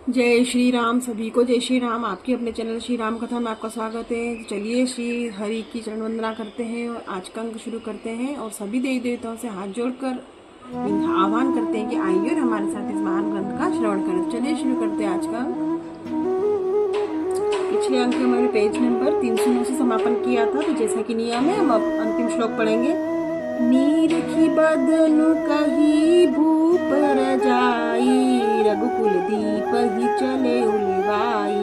जय श्री राम। सभी को जय श्री राम। आपके अपने चैनल श्री राम कथा में आपका स्वागत है। चलिए श्री हरि की चरण वंदना करते हैं और आज का अंक शुरू करते हैं और सभी देवी देवताओं से हाथ जोड़कर आह्वान करते हैं कि आइए और हमारे साथ इस महान ग्रंथ का श्रवण करें। चलिए शुरू करते हैं आज का अंक। पिछले अंक में मैंने पेज नंबर 309 से समापन किया था, तो जैसा कि नियम है हम अब अंतिम श्लोक पढ़ेंगे। नीरखी बदन कही भूप रजाई, रघुकुल दीप ही चले उलिवाई।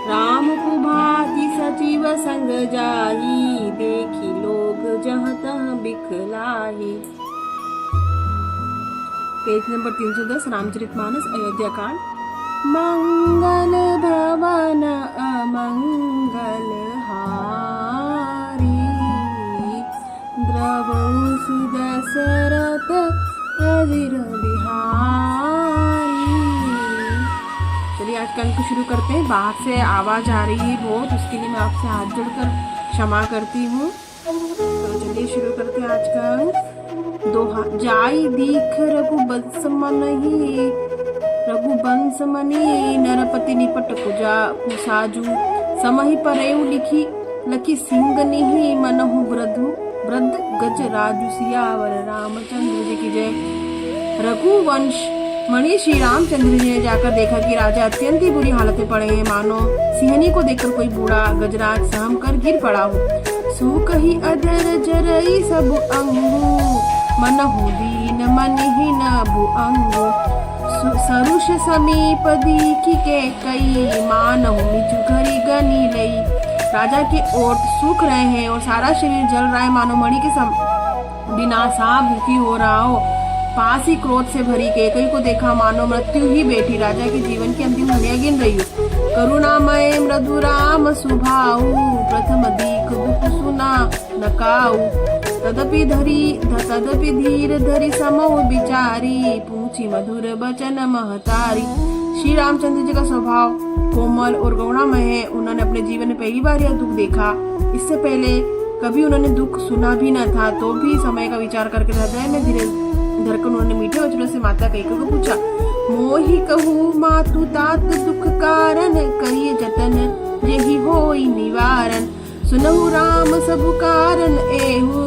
राम कुभाति सचिव संग जाई, देखी लोग जहाँ तहाँ बिखलाई। पेज नंबर 310 रामचरितमानस अयोध्या कांड। मंगल भवन अमंगल हारी, द्रवहु सुदशरथ अजिर बिहारी। चलिए आज का अंक शुरू करते हैं। बाहर से आवाज आ रही है बहुत, उसके लिए मैं आपसे हाथ जोड़कर क्षमा करती हूँ। तो चलिए शुरू करते हैं आज का अंक। दोहा। जाई दीख रघुवंश मनहि, रघुवंश मनि नरपति निपट कुसाजू। समहि परेउ लिखी लखी सिंह निहि, मनहु वृद्ध गज राजू। सियावर रामचंद्र जी की जय। रघुवंश मणि श्री रामचंद्र जी ने जाकर देखा कि राजा अत्यंत ही बुरी हालत में पड़े हैं, मानो सिंहनी को देखकर कोई बूढ़ा गजराज सहम कर गिर पड़ा हो। सूकहि अधर जरई सब अंगु, मनहु दीन मनिहि नभु अंगु। सरुष समीप दीखि के कई, मानहु निचु घरी गनी लई। राजा के ओठ सूख रहे हैं और सारा शरीर जल रहा है, मानो मणि के बिना सा भूखी हो रहा हो। पास ही क्रोध से भरी कैकई को देखा, मानो मृत्यु ही बैठी राजा के जीवन की अंतिम घड़ियां गिन रही हो। करुणामय मृदु राम सुभाऊ, प्रथम दीख दुख सुना नकाऊ। तदपि धीर धरि समो बिचारी, पूछी मधुर बचन महतारी। श्री रामचंद्र जी का स्वभाव कोमल और गौणामय है। उन्होंने अपने जीवन में पहली बार यह दुख देखा। इससे पहले कभी उन्होंने दुख सुना भी न था, तो भी समय का विचार करके हृदय में धीरे धरकर उन्होंने मीठे वचनों से माता कैकेयी को पूछा। मोहि कहू मातु तात दुख कारण, करिए जतन जेहि होई निवारण। सुनहु राम सब कारण एहु,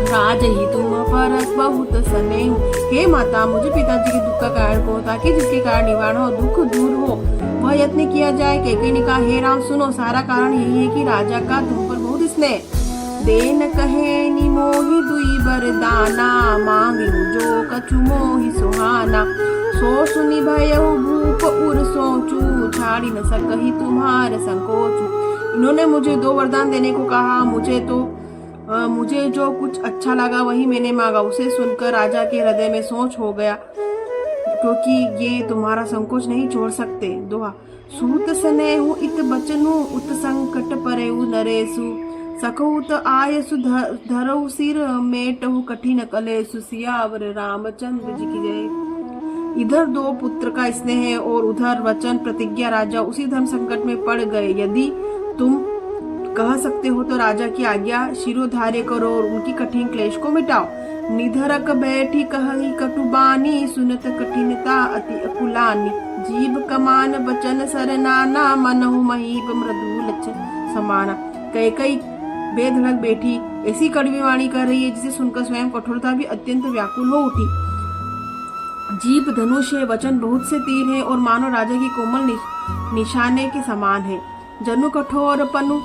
राज ही तुम परस बहुत स्नेहु। हे माता, मुझे पिताजी के दुख का कारण कहो, ताकि जिसके कारण निवारण हो, दुख दूर हो, वह यत्न किया जाए। कैकेयी ने कहा, हे राम सुनो, सारा कारण यही है कि राजा का तुम पर बहुत स्नेह। देन कहे निमोहि दुई बरदाना, मांगेहु जो कछु मोहि सुहाना। सो सुनि भयहु भूप उर सोचू, छाड़ी न सकहि तुम्हार संकोचू। इन्होंने मुझे 2 वरदान देने को कहा। मुझे जो कुछ अच्छा लगा वही मैंने मांगा। उसे सुनकर राजा के हृदय में सोच हो गया, क्योंकि ये तुम्हारा संकोच नहीं छोड़ सकते। दोहा। सूत स्नेहु इत बचनु, उत संकट परेउ नरेसु। सखउत आयसु धरऊ सिर, मेटहु कठिन कलेसु। सियावर रामचंद्र जी की जय। इधर 2 पुत्र का स्नेह है और उधर वचन प्रतिज्ञा। राजा उसी धर्म संकट में पड़ गए। यदि तुम कह सकते हो तो राजा की आज्ञा शिरोधार्य करो और उनकी कठिन क्लेश को मिटाओ। निधरक बैठी कहि कटुबानी, सुनत कठिनता अति अकुलानी। जीव कमान बचन सरनाना, मनहु महीप मृदु लक्षण समाना। कैकेयी बेधड़क बैठी ऐसी कड़वी वाणी कर रही है, जिसे सुनकर स्वयं कठोरता भी अत्यंत व्याकुल हो उठी। जीभ धनुष है, वचन बहुत से तीर है और मानो राजा की कोमल निशाने के समान है। जनु कठोर पनु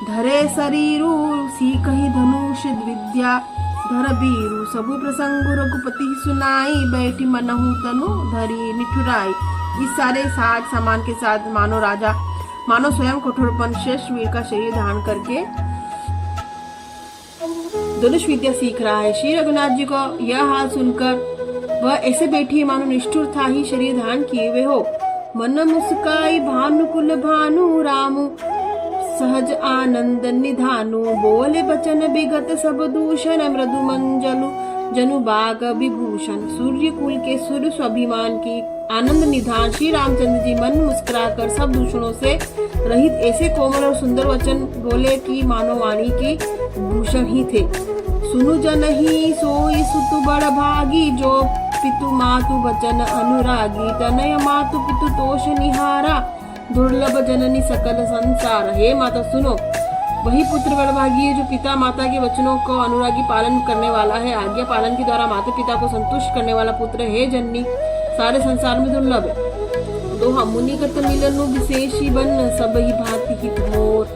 धरे शरीरु, सीखहि धनुष विद्या धर बीरु। सबु प्रसंगु रघुपति सुनाई, बैठी मनहु तनु धरी निठुराई। इस सारे साज सामान के साथ मानो स्वयं कठोरपन शेष वीर का शरीर धारण करके धनुष विद्या सीख रहा है। श्री रघुनाथ जी को यह हाल सुनकर वह ऐसे बैठी मानो निष्ठुर था ही शरीर धारण किए हुए हो। मन मुस्काई भानुकुल भानु, रामु सहज आनंद निधानु। बोले बचन विगत सब दूषण, मृदु मंजलु जनु बाग विभूषण। सूर्य कुल के सूर्य स्वाभिमान की आनंद निधान श्री रामचंद्र जी मन मुस्कुराकर सब दूषणों से रहित ऐसे कोमल और सुंदर वचन बोले कि मानो वाणी के भूषण ही थे। सुनु जनहि सोई सुतु बड़ भागी, जो पितु मातु वचन अनुरागी तनय मातु पितु तोष निहारा दुर्लभ जननी सकल संसार। हे माता सुनो, वही पुत्र बड़भागी है जो पिता माता के वचनों को अनुरागी पालन करने वाला है। आज्ञा पालन के द्वारा माता पिता को संतुष्ट करने वाला पुत्र है जननी सारे संसार में दुर्लभ है। दोहा मुनि कत मिलनु विशेषी बन सब ही भांति हित मोर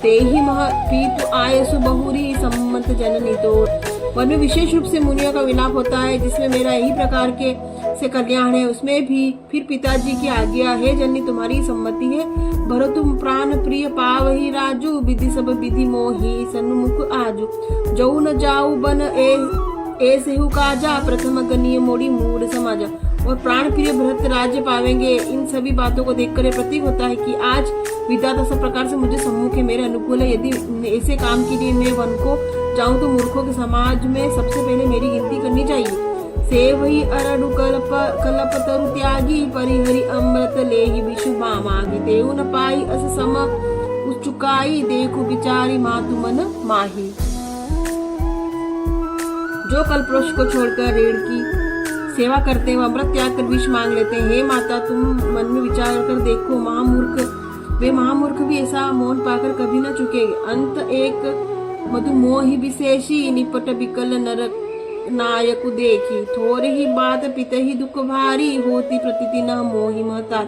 ते ही मह पीतु आयसु बहुरी सम्मत जननी तोर। वन में विशेष रूप से मुनियों का विलाप होता है जिसमें मेरा यही प्रकार के से कल्याण है, उसमें भी फिर पिताजी की आज्ञा है जननी तुम्हारी सम्मति है। भरो तुम प्राण प्रिय पावही राजू विधि सब विधि मोही सन्मुख आजू जऊ न जाऊ बन ए सेहु काजा प्रथम गनीय मोड़ी मूड समाजा। और प्राण प्रिय भरत राज्य पावेंगे। इन सभी बातों को देखकर प्रतीक होता है कि आज विधाता सब प्रकार से मुझे सम्मुख है, मेरे अनुकूल है। यदि ऐसे काम के लिए मैं वन को जाऊं तो मूर्खों के समाज में सबसे पहले मेरी गिनती करनी चाहिए। सेव ही अरडु कलप तरु त्यागी परिहरि अमृत लेहि विषु मागी देव न पाई अस सम चुकाई देखु बिचारी मातु मन माही। जो कल्पवृक्ष को छोड़कर रेड़ की सेवा करते हैं, अमृत त्याग कर विष मांग लेते हैं। हे माता तुम मन में विचार कर देखो, वे महामूर्ख भी ऐसा मौन पाकर कभी न चुकेंगे। अंत एक मधु मोहि विशेषी निपट विकल नर नायक देखी थोड़े ही बात पिते ही दुख भारी होती प्रतीति न मोहि महता।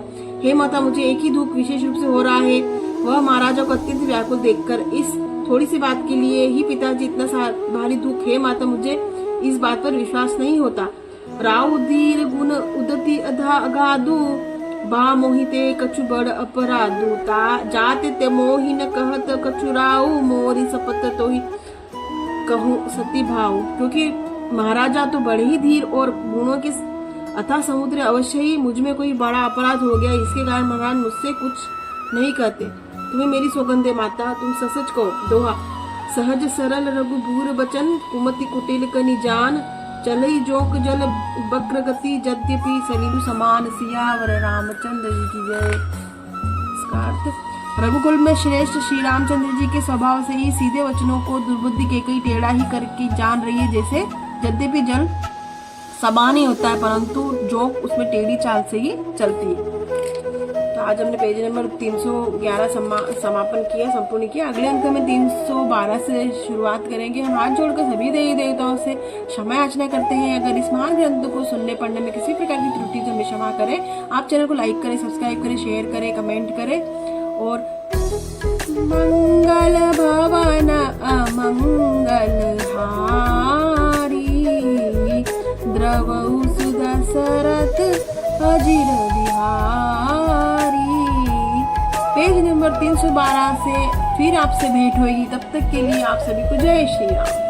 हे माता मुझे एक ही दुख विशेष रूप से हो रहा है, वह महाराजा को अत्यंत व्याकुल देखकर। इस थोड़ी सी बात के लिए ही पिताजी इतना भारी दुख। हे माता मुझे इस बात पर विश्वास नहीं होता। राव धीर गुण उदति अगाधु बा मोहिते कछु बड़ अपराधु जाते ते मोहि न कहत कछु राव मोरी सपत तो ही कहूँ सती भाव। क्योंकि महाराजा तो बड़े ही धीर और गुणों के अथाह समुद्र, अवश्य ही मुझ में कोई बड़ा अपराध हो गया, इसके कारण महाराज मुझसे कुछ नहीं कहते। तुम्हें मेरी सौगंध है माता, तुम सच कहो। दोहा सहज सरल रघुबूर बचन कुमति कुटिल कनि जान चलई जोक जल बक्र गति यद्यपि सलीलु समान सियावर रामचंद्र जी की जय। इसका अर्थ रघुकुल में श्रेष्ठ श्री रामचंद्र जी के स्वभाव से ही सीधे वचनों को दुर्बुद्धि के कई टेढ़ा ही करके जान रही है। जैसे यद्यपि जल समान ही होता है परंतु जोक उसमें टेढ़ी चाल से ही चलती है। तो आज हमने पेज नंबर 311 समापन किया, संपूर्ण किया। अगले अंक में 312 से शुरुआत करेंगे। हम हाथ जोड़कर सभी देवी देवताओं से क्षमा याचना करते हैं। अगर इस महान ग्रंथ को सुनने पढ़ने में किसी प्रकार की त्रुटि तो हमें क्षमा करें। आप चैनल को लाइक करें, सब्सक्राइब करें, शेयर करें, कमेंट करें। और मंगल भवन अमंगल हारी द्रवहु सुदशरथ अजिर बिहारी। पेज नंबर 312 से फिर आपसे भेंट होगी। तब तक के लिए आप सभी को जय श्री राम।